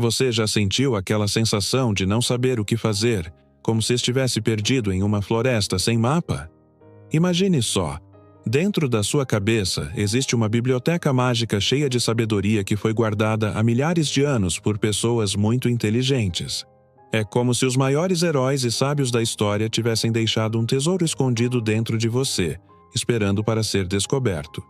Você já sentiu aquela sensação de não saber o que fazer, como se estivesse perdido em uma floresta sem mapa? Imagine só. Dentro da sua cabeça existe uma biblioteca mágica cheia de sabedoria que foi guardada há milhares de anos por pessoas muito inteligentes. É como se os maiores heróis e sábios da história tivessem deixado um tesouro escondido dentro de você, esperando para ser descoberto.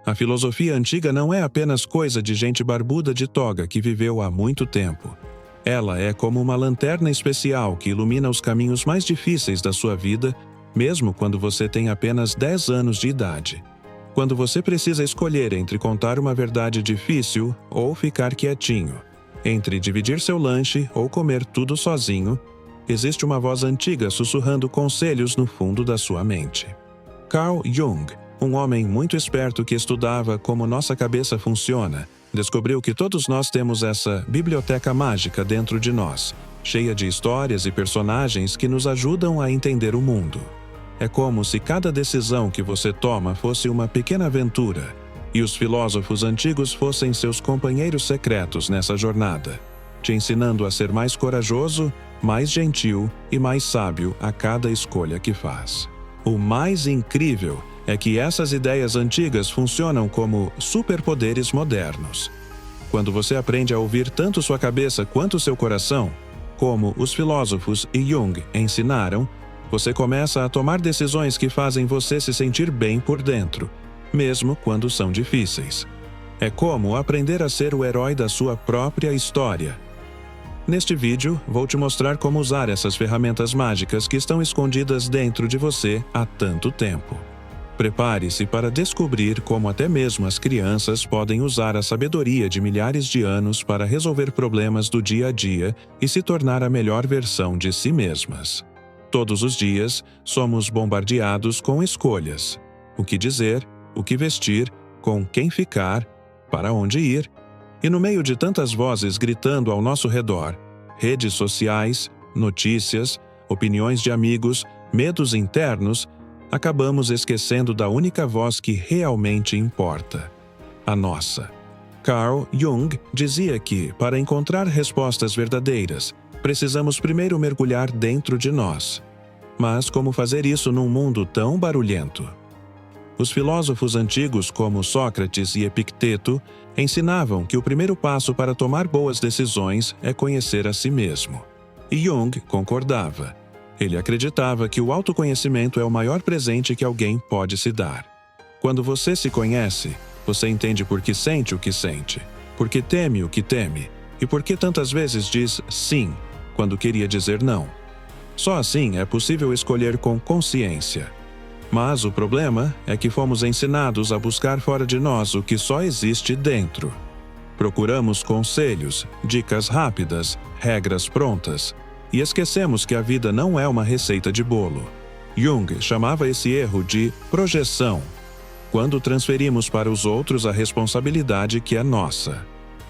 A filosofia antiga não é apenas coisa de gente barbuda de toga que viveu há muito tempo. Ela é como uma lanterna especial que ilumina os caminhos mais difíceis da sua vida, mesmo quando você tem apenas 10 anos de idade. Quando você precisa escolher entre contar uma verdade difícil ou ficar quietinho, entre dividir seu lanche ou comer tudo sozinho, existe uma voz antiga sussurrando conselhos no fundo da sua mente. Carl Jung, um homem muito esperto que estudava como nossa cabeça funciona, descobriu que todos nós temos essa biblioteca mágica dentro de nós, cheia de histórias e personagens que nos ajudam a entender o mundo. É como se cada decisão que você toma fosse uma pequena aventura, e os filósofos antigos fossem seus companheiros secretos nessa jornada, te ensinando a ser mais corajoso, mais gentil e mais sábio a cada escolha que faz. O mais incrível é que essas ideias antigas funcionam como superpoderes modernos. Quando você aprende a ouvir tanto sua cabeça quanto seu coração, como os filósofos e Jung ensinaram, você começa a tomar decisões que fazem você se sentir bem por dentro, mesmo quando são difíceis. É como aprender a ser o herói da sua própria história. Neste vídeo, vou te mostrar como usar essas ferramentas mágicas que estão escondidas dentro de você há tanto tempo. Prepare-se para descobrir como até mesmo as crianças podem usar a sabedoria de milhares de anos para resolver problemas do dia a dia e se tornar a melhor versão de si mesmas. Todos os dias, somos bombardeados com escolhas: o que dizer, o que vestir, com quem ficar, para onde ir. E no meio de tantas vozes gritando ao nosso redor, redes sociais, notícias, opiniões de amigos, medos internos, acabamos esquecendo da única voz que realmente importa: a nossa. Carl Jung dizia que, para encontrar respostas verdadeiras, precisamos primeiro mergulhar dentro de nós. Mas como fazer isso num mundo tão barulhento? Os filósofos antigos como Sócrates e Epicteto ensinavam que o primeiro passo para tomar boas decisões é conhecer a si mesmo. E Jung concordava. Ele acreditava que o autoconhecimento é o maior presente que alguém pode se dar. Quando você se conhece, você entende por que sente o que sente, por que teme o que teme, e por que tantas vezes diz sim, quando queria dizer não. Só assim é possível escolher com consciência. Mas o problema é que fomos ensinados a buscar fora de nós o que só existe dentro. Procuramos conselhos, dicas rápidas, regras prontas, e esquecemos que a vida não é uma receita de bolo. Jung chamava esse erro de projeção, quando transferimos para os outros a responsabilidade que é nossa.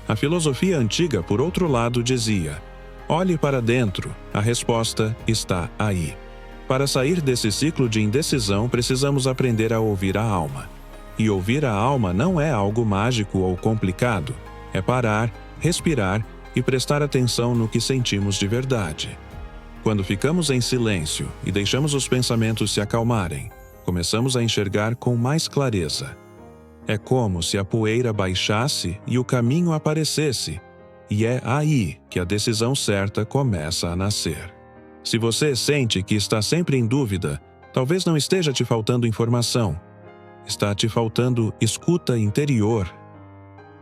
A filosofia antiga, por outro lado, dizia: olhe para dentro, a resposta está aí. Para sair desse ciclo de indecisão, precisamos aprender a ouvir a alma. E ouvir a alma não é algo mágico ou complicado. É parar, respirar e prestar atenção no que sentimos de verdade. Quando ficamos em silêncio e deixamos os pensamentos se acalmarem, começamos a enxergar com mais clareza. É como se a poeira baixasse e o caminho aparecesse, e é aí que a decisão certa começa a nascer. Se você sente que está sempre em dúvida, talvez não esteja te faltando informação. Está te faltando escuta interior.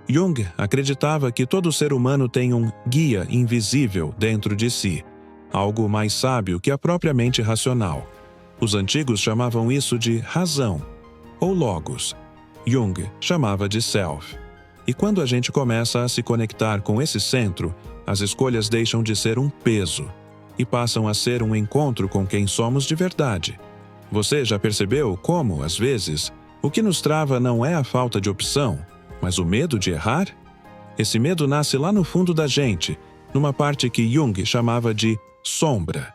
Jung acreditava que todo ser humano tem um guia invisível dentro de si, algo mais sábio que a própria mente racional. Os antigos chamavam isso de razão, ou logos. Jung chamava de self. E quando a gente começa a se conectar com esse centro, as escolhas deixam de ser um peso e passam a ser um encontro com quem somos de verdade. Você já percebeu como, às vezes, o que nos trava não é a falta de opção, mas o medo de errar? Esse medo nasce lá no fundo da gente, numa parte que Jung chamava de sombra.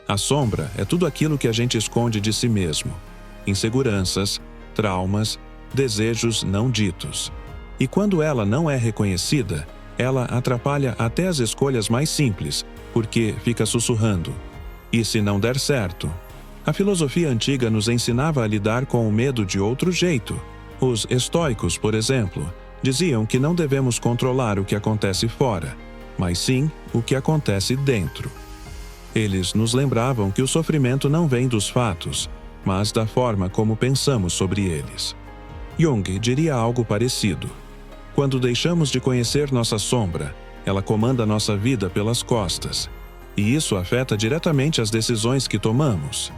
A sombra é tudo aquilo que a gente esconde de si mesmo: inseguranças, traumas, desejos não ditos. E quando ela não é reconhecida, ela atrapalha até as escolhas mais simples, porque fica sussurrando: e se não der certo? A filosofia antiga nos ensinava a lidar com o medo de outro jeito. Os estoicos, por exemplo, diziam que não devemos controlar o que acontece fora, mas sim o que acontece dentro. Eles nos lembravam que o sofrimento não vem dos fatos, mas da forma como pensamos sobre eles. Jung diria algo parecido. Quando deixamos de conhecer nossa sombra, ela comanda nossa vida pelas costas, e isso afeta diretamente as decisões que tomamos.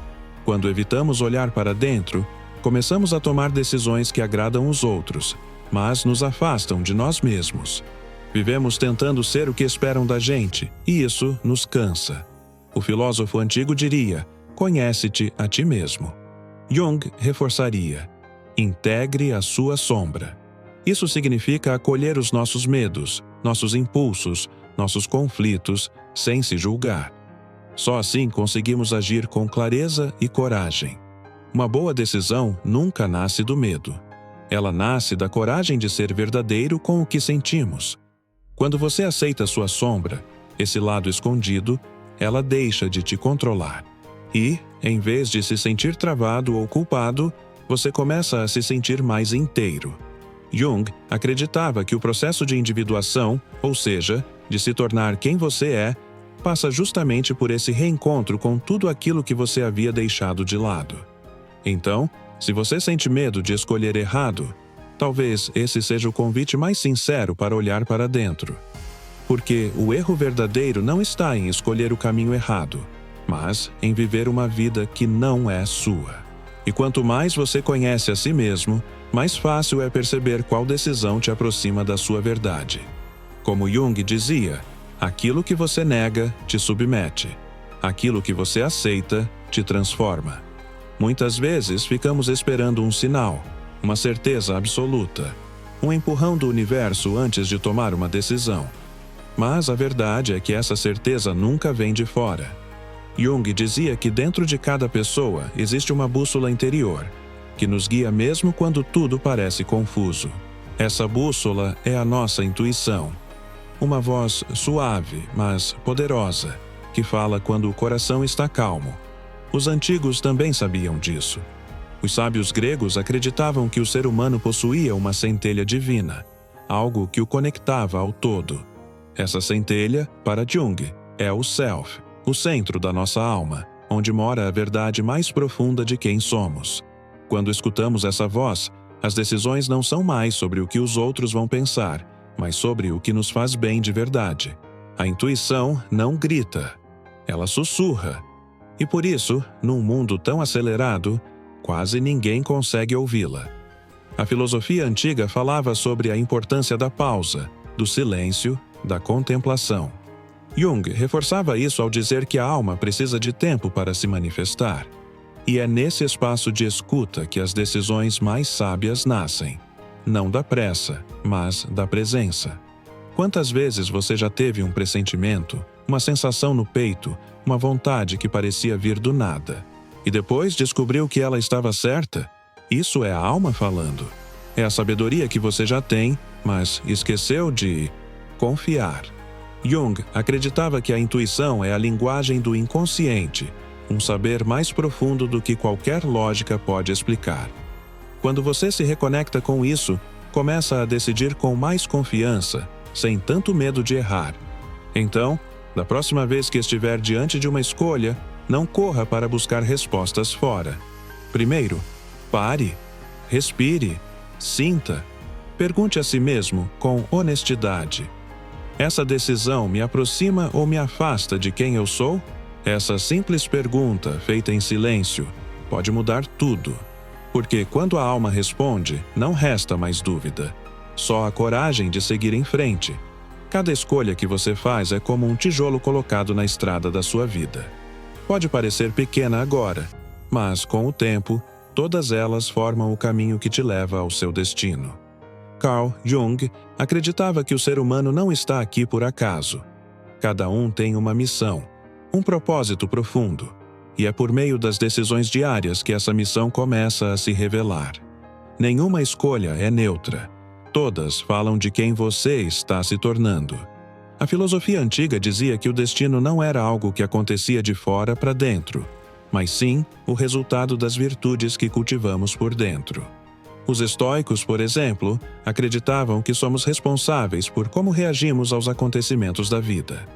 Quando evitamos olhar para dentro, começamos a tomar decisões que agradam os outros, mas nos afastam de nós mesmos. Vivemos tentando ser o que esperam da gente, e isso nos cansa. O filósofo antigo diria: conhece-te a ti mesmo. Jung reforçaria: integre a sua sombra. Isso significa acolher os nossos medos, nossos impulsos, nossos conflitos, sem se julgar. Só assim conseguimos agir com clareza e coragem. Uma boa decisão nunca nasce do medo. Ela nasce da coragem de ser verdadeiro com o que sentimos. Quando você aceita sua sombra, esse lado escondido, ela deixa de te controlar. E, em vez de se sentir travado ou culpado, você começa a se sentir mais inteiro. Jung acreditava que o processo de individuação, ou seja, de se tornar quem você é, passa justamente por esse reencontro com tudo aquilo que você havia deixado de lado. Então, se você sente medo de escolher errado, talvez esse seja o convite mais sincero para olhar para dentro. Porque o erro verdadeiro não está em escolher o caminho errado, mas em viver uma vida que não é sua. E quanto mais você conhece a si mesmo, mais fácil é perceber qual decisão te aproxima da sua verdade. Como Jung dizia, aquilo que você nega te submete. Aquilo que você aceita te transforma. Muitas vezes ficamos esperando um sinal, uma certeza absoluta, um empurrão do universo antes de tomar uma decisão. Mas a verdade é que essa certeza nunca vem de fora. Jung dizia que dentro de cada pessoa existe uma bússola interior, que nos guia mesmo quando tudo parece confuso. Essa bússola é a nossa intuição. Uma voz suave, mas poderosa, que fala quando o coração está calmo. Os antigos também sabiam disso. Os sábios gregos acreditavam que o ser humano possuía uma centelha divina, algo que o conectava ao todo. Essa centelha, para Jung, é o Self, o centro da nossa alma, onde mora a verdade mais profunda de quem somos. Quando escutamos essa voz, as decisões não são mais sobre o que os outros vão pensar, mas sobre o que nos faz bem de verdade. A intuição não grita, ela sussurra. E por isso, num mundo tão acelerado, quase ninguém consegue ouvi-la. A filosofia antiga falava sobre a importância da pausa, do silêncio, da contemplação. Jung reforçava isso ao dizer que a alma precisa de tempo para se manifestar. E é nesse espaço de escuta que as decisões mais sábias nascem. Não da pressa, mas da presença. Quantas vezes você já teve um pressentimento, uma sensação no peito, uma vontade que parecia vir do nada, e depois descobriu que ela estava certa? Isso é a alma falando. É a sabedoria que você já tem, mas esqueceu de confiar. Jung acreditava que a intuição é a linguagem do inconsciente, um saber mais profundo do que qualquer lógica pode explicar. Quando você se reconecta com isso, começa a decidir com mais confiança, sem tanto medo de errar. Então, da próxima vez que estiver diante de uma escolha, não corra para buscar respostas fora. Primeiro, pare, respire, sinta, pergunte a si mesmo com honestidade: essa decisão me aproxima ou me afasta de quem eu sou? Essa simples pergunta, feita em silêncio, pode mudar tudo. Porque quando a alma responde, não resta mais dúvida. Só a coragem de seguir em frente. Cada escolha que você faz é como um tijolo colocado na estrada da sua vida. Pode parecer pequena agora, mas com o tempo, todas elas formam o caminho que te leva ao seu destino. Carl Jung acreditava que o ser humano não está aqui por acaso. Cada um tem uma missão, um propósito profundo, e é por meio das decisões diárias que essa missão começa a se revelar. Nenhuma escolha é neutra. Todas falam de quem você está se tornando. A filosofia antiga dizia que o destino não era algo que acontecia de fora para dentro, mas sim o resultado das virtudes que cultivamos por dentro. Os estoicos, por exemplo, acreditavam que somos responsáveis por como reagimos aos acontecimentos da vida.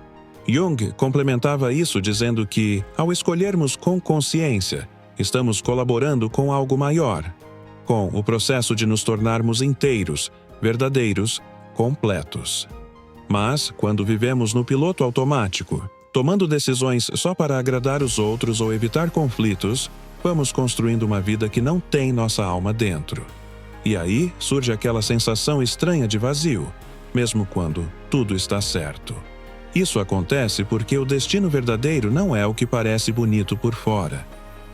Jung complementava isso dizendo que, ao escolhermos com consciência, estamos colaborando com algo maior, com o processo de nos tornarmos inteiros, verdadeiros, completos. Mas, quando vivemos no piloto automático, tomando decisões só para agradar os outros ou evitar conflitos, vamos construindo uma vida que não tem nossa alma dentro. E aí surge aquela sensação estranha de vazio, mesmo quando tudo está certo. Isso acontece porque o destino verdadeiro não é o que parece bonito por fora.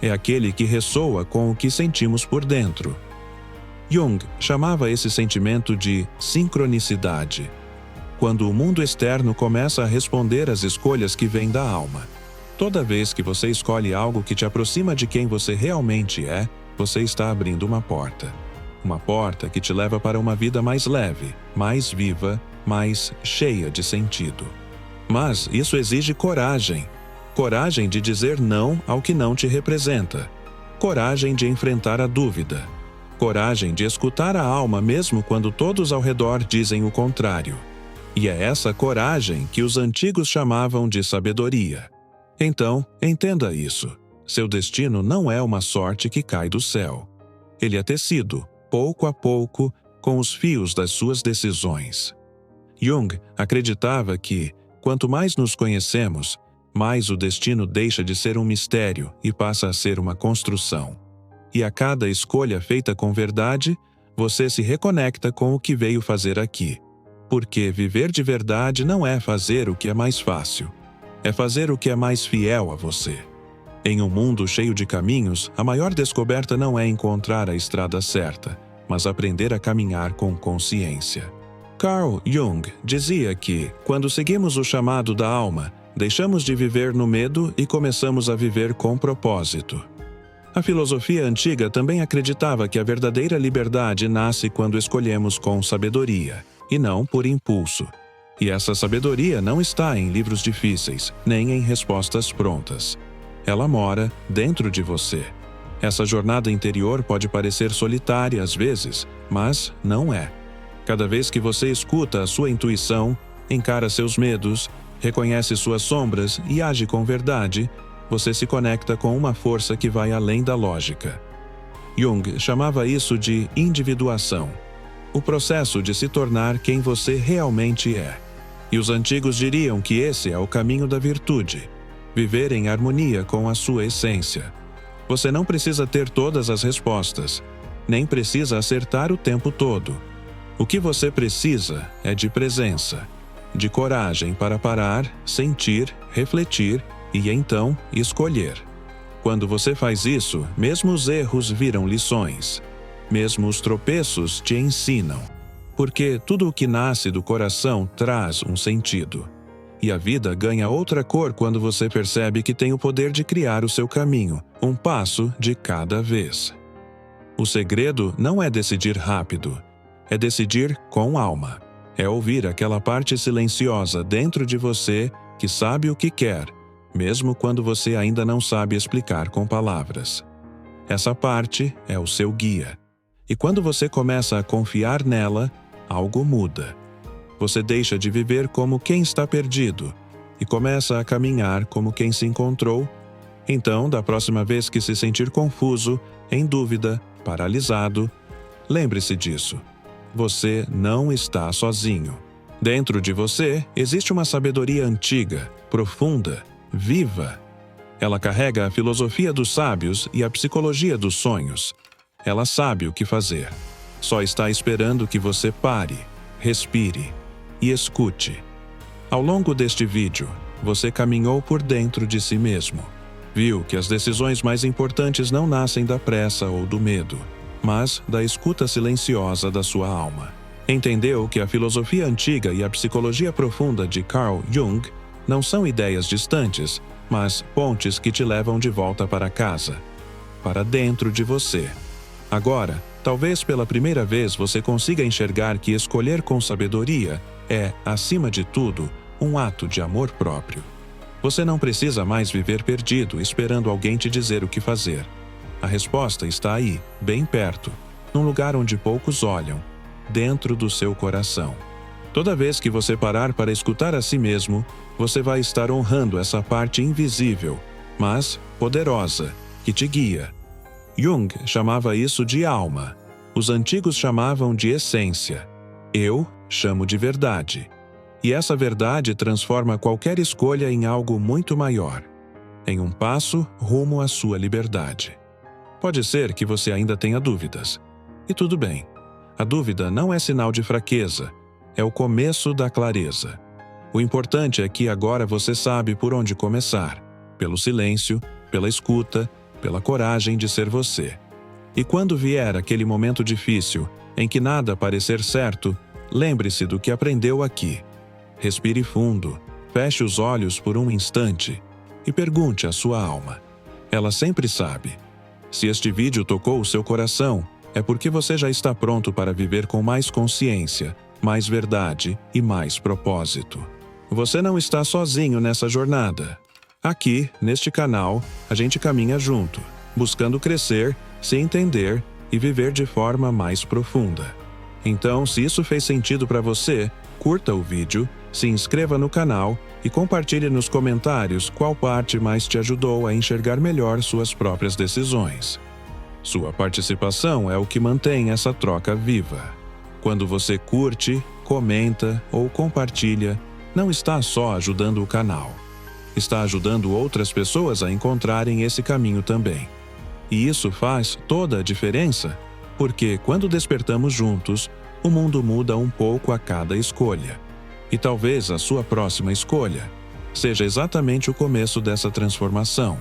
É aquele que ressoa com o que sentimos por dentro. Jung chamava esse sentimento de sincronicidade, quando o mundo externo começa a responder às escolhas que vêm da alma. Toda vez que você escolhe algo que te aproxima de quem você realmente é, você está abrindo uma porta. Uma porta que te leva para uma vida mais leve, mais viva, mais cheia de sentido. Mas isso exige coragem. Coragem de dizer não ao que não te representa. Coragem de enfrentar a dúvida. Coragem de escutar a alma mesmo quando todos ao redor dizem o contrário. E é essa coragem que os antigos chamavam de sabedoria. Então, entenda isso. Seu destino não é uma sorte que cai do céu. Ele é tecido, pouco a pouco, com os fios das suas decisões. Jung acreditava que, quanto mais nos conhecemos, mais o destino deixa de ser um mistério e passa a ser uma construção. E a cada escolha feita com verdade, você se reconecta com o que veio fazer aqui. Porque viver de verdade não é fazer o que é mais fácil, é fazer o que é mais fiel a você. Em um mundo cheio de caminhos, a maior descoberta não é encontrar a estrada certa, mas aprender a caminhar com consciência. Carl Jung dizia que, quando seguimos o chamado da alma, deixamos de viver no medo e começamos a viver com propósito. A filosofia antiga também acreditava que a verdadeira liberdade nasce quando escolhemos com sabedoria, e não por impulso. E essa sabedoria não está em livros difíceis, nem em respostas prontas. Ela mora dentro de você. Essa jornada interior pode parecer solitária às vezes, mas não é. Cada vez que você escuta a sua intuição, encara seus medos, reconhece suas sombras e age com verdade, você se conecta com uma força que vai além da lógica. Jung chamava isso de individuação, o processo de se tornar quem você realmente é. E os antigos diriam que esse é o caminho da virtude, viver em harmonia com a sua essência. Você não precisa ter todas as respostas, nem precisa acertar o tempo todo. O que você precisa é de presença, de coragem para parar, sentir, refletir e então escolher. Quando você faz isso, mesmo os erros viram lições. Mesmo os tropeços te ensinam. Porque tudo o que nasce do coração traz um sentido. E a vida ganha outra cor quando você percebe que tem o poder de criar o seu caminho, um passo de cada vez. O segredo não é decidir rápido, é decidir com alma. É ouvir aquela parte silenciosa dentro de você que sabe o que quer, mesmo quando você ainda não sabe explicar com palavras. Essa parte é o seu guia. E quando você começa a confiar nela, algo muda. Você deixa de viver como quem está perdido e começa a caminhar como quem se encontrou. Então, da próxima vez que se sentir confuso, em dúvida, paralisado, lembre-se disso. Você não está sozinho. Dentro de você existe uma sabedoria antiga, profunda, viva. Ela carrega a filosofia dos sábios e a psicologia dos sonhos. Ela sabe o que fazer. Só está esperando que você pare, respire e escute. Ao longo deste vídeo, você caminhou por dentro de si mesmo. Viu que as decisões mais importantes não nascem da pressa ou do medo, mas da escuta silenciosa da sua alma. Entendeu que a filosofia antiga e a psicologia profunda de Carl Jung não são ideias distantes, mas pontes que te levam de volta para casa, para dentro de você. Agora, Talvez pela primeira vez você consiga enxergar que escolher com sabedoria é, acima de tudo, um ato de amor próprio. Você não precisa mais viver perdido, esperando alguém te dizer o que fazer. A resposta está aí, bem perto, num lugar onde poucos olham, dentro do seu coração. Toda vez que você parar para escutar a si mesmo, você vai estar honrando essa parte invisível, mas poderosa, que te guia. Jung chamava isso de alma. Os antigos chamavam de essência. Eu chamo de verdade. E essa verdade transforma qualquer escolha em algo muito maior, em um passo rumo à sua liberdade. Pode ser que você ainda tenha dúvidas. E tudo bem. A dúvida não é sinal de fraqueza, é o começo da clareza. O importante é que agora você sabe por onde começar, pelo silêncio, pela escuta, pela coragem de ser você. E quando vier aquele momento difícil, em que nada parecer certo, lembre-se do que aprendeu aqui. Respire fundo, feche os olhos por um instante e pergunte à sua alma. Ela sempre sabe. Se este vídeo tocou o seu coração, é porque você já está pronto para viver com mais consciência, mais verdade e mais propósito. Você não está sozinho nessa jornada. Aqui, neste canal, a gente caminha junto, buscando crescer, se entender e viver de forma mais profunda. Então, se isso fez sentido para você, curta o vídeo, se inscreva no canal e compartilhe nos comentários qual parte mais te ajudou a enxergar melhor suas próprias decisões. Sua participação é o que mantém essa troca viva. Quando você curte, comenta ou compartilha, não está só ajudando o canal. Está ajudando outras pessoas a encontrarem esse caminho também. E isso faz toda a diferença, porque quando despertamos juntos, o mundo muda um pouco a cada escolha. E talvez a sua próxima escolha seja exatamente o começo dessa transformação.